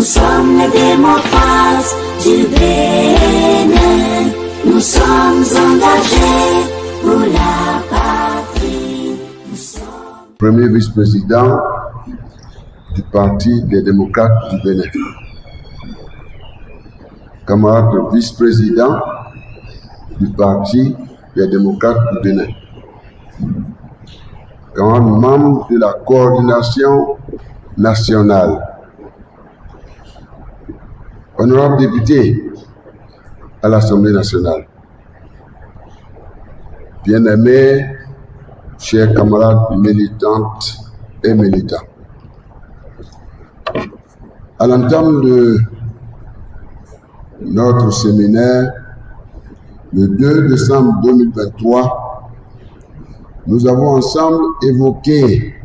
sommes les démocrates du Bénin. Nous sommes engagés pour la patrie. Premier vice-président du Parti des démocrates du Bénin. Camarade vice-président du Parti des démocrates du Bénin. Camarade membre de la coordination nationale. Honorable député à l'Assemblée nationale. Bien-aimés, chers camarades militantes et militants. À l'entame de notre séminaire, le 2 décembre 2023, nous avons ensemble évoqué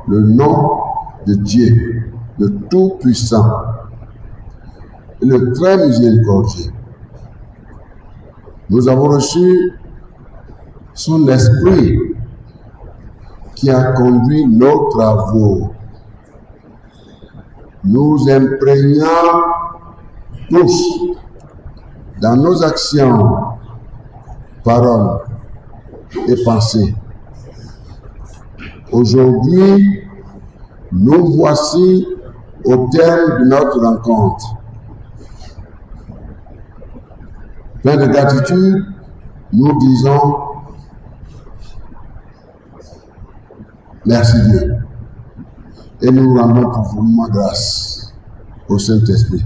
le nom de Dieu, le Tout-Puissant, et le très miséricordieux. Nous avons reçu son esprit qui a conduit nos travaux. Nous imprégnons tous dans nos actions, paroles et pensées. Aujourd'hui, nous voici au terme de notre rencontre. Plein de gratitude, nous disons merci Dieu. Et nous rendons profondément grâce au Saint-Esprit.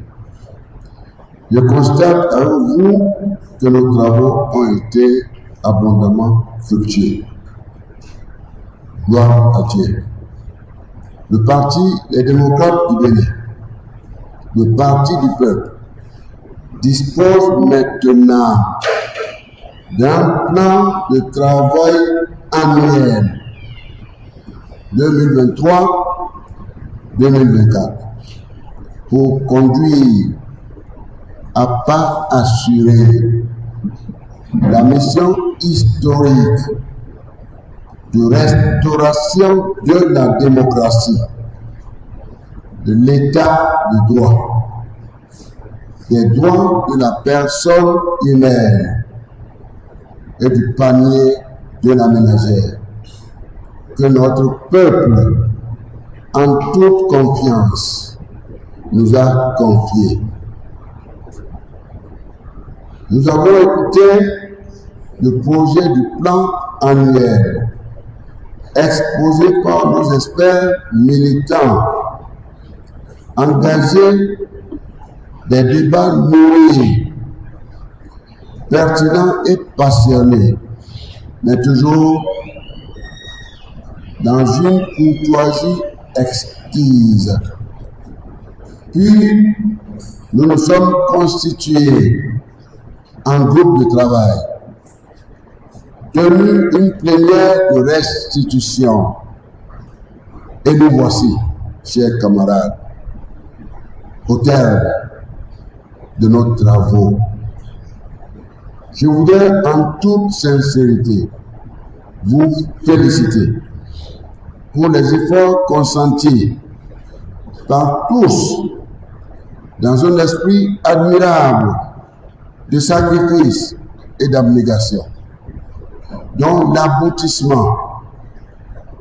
Je constate avec vous que nos travaux ont été abondamment fructueux. Gloire à Dieu. Le Parti des démocrates du Bénin, le Parti du peuple, dispose maintenant d'un plan de travail annuel 2023-2024 pour conduire à pas assuré la mission historique de restauration de la démocratie, de l'état de droit, des droits de la personne humaine et du panier de la ménagère, que notre peuple, en toute confiance, nous a confié. Nous avons écouté le projet du plan annuel exposé par nos experts militants, engagés des débats nourris, pertinents et passionnés, mais toujours dans une courtoisie exquise. Puis, nous nous sommes constitués en groupe de travail, tenu une plénière de restitution. Et nous voici, chers camarades, au terme de nos travaux. Je voudrais en toute sincérité vous féliciter pour les efforts consentis par tous dans un esprit admirable de sacrifice et d'abnégation, dont l'aboutissement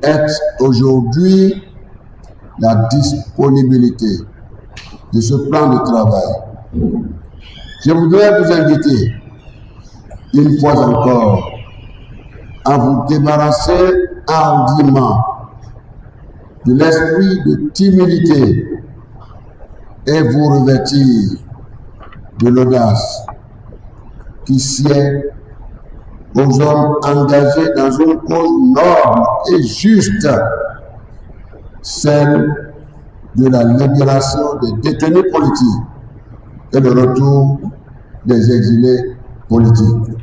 est aujourd'hui la disponibilité de ce plan de travail. Je voudrais vous inviter, une fois encore, à vous débarrasser hardiment de l'esprit de timidité et vous revêtir de l'audace qui sied aux hommes engagés dans une cause noble et juste, celle de la libération des détenus politiques et le retour des exilés politiques.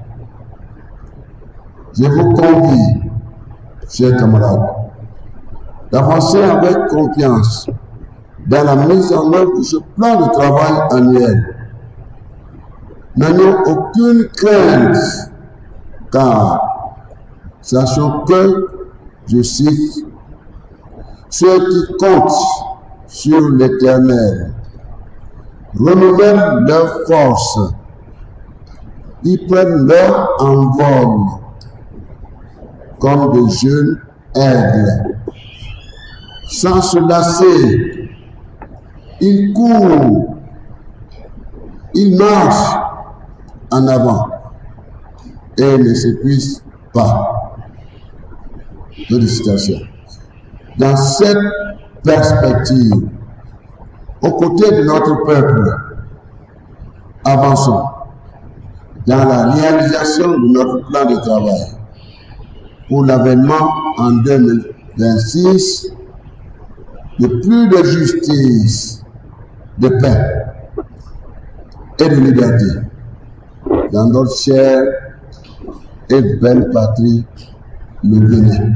Je vous convie, chers camarades, d'avancer avec confiance dans la mise en œuvre de ce plan de travail annuel. N'ayons aucune crainte, car sachons que, je cite, ce qui compte, sur l'Éternel, renouvellent leur force, ils prennent leur envol comme des jeunes aigles. Sans se lasser, ils courent, ils marchent en avant et ne s'épuisent pas. Félicitations. Dans cette perspective, aux côtés de notre peuple, avançons dans la réalisation de notre plan de travail pour l'avènement en 2026 de plus de justice, de paix et de liberté dans notre chère et belle patrie, le Bénin.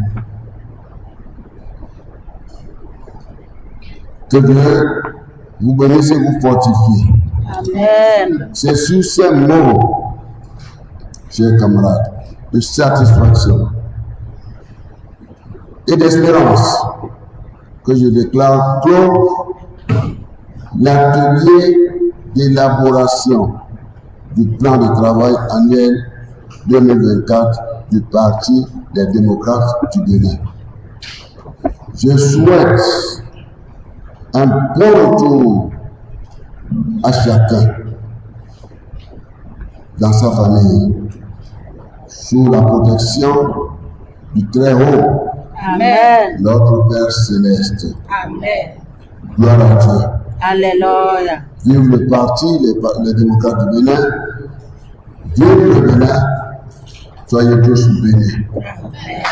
Que Dieu vous bénisse et vous fortifie. Amen. C'est sur ces mots, chers camarades, de satisfaction et d'espérance que je déclare clos l'atelier d'élaboration du plan de travail annuel 2024 du Parti des démocrates du Bénin. Je souhaite un bon retour à chacun dans sa famille, sous la protection du Très-Haut, Amen. notre Père Céleste. Amen. Gloire à Dieu. Alléluia. Vive le parti, les démocrates du Bénin. Vive le Bénin. Soyez tous bénis. Amen.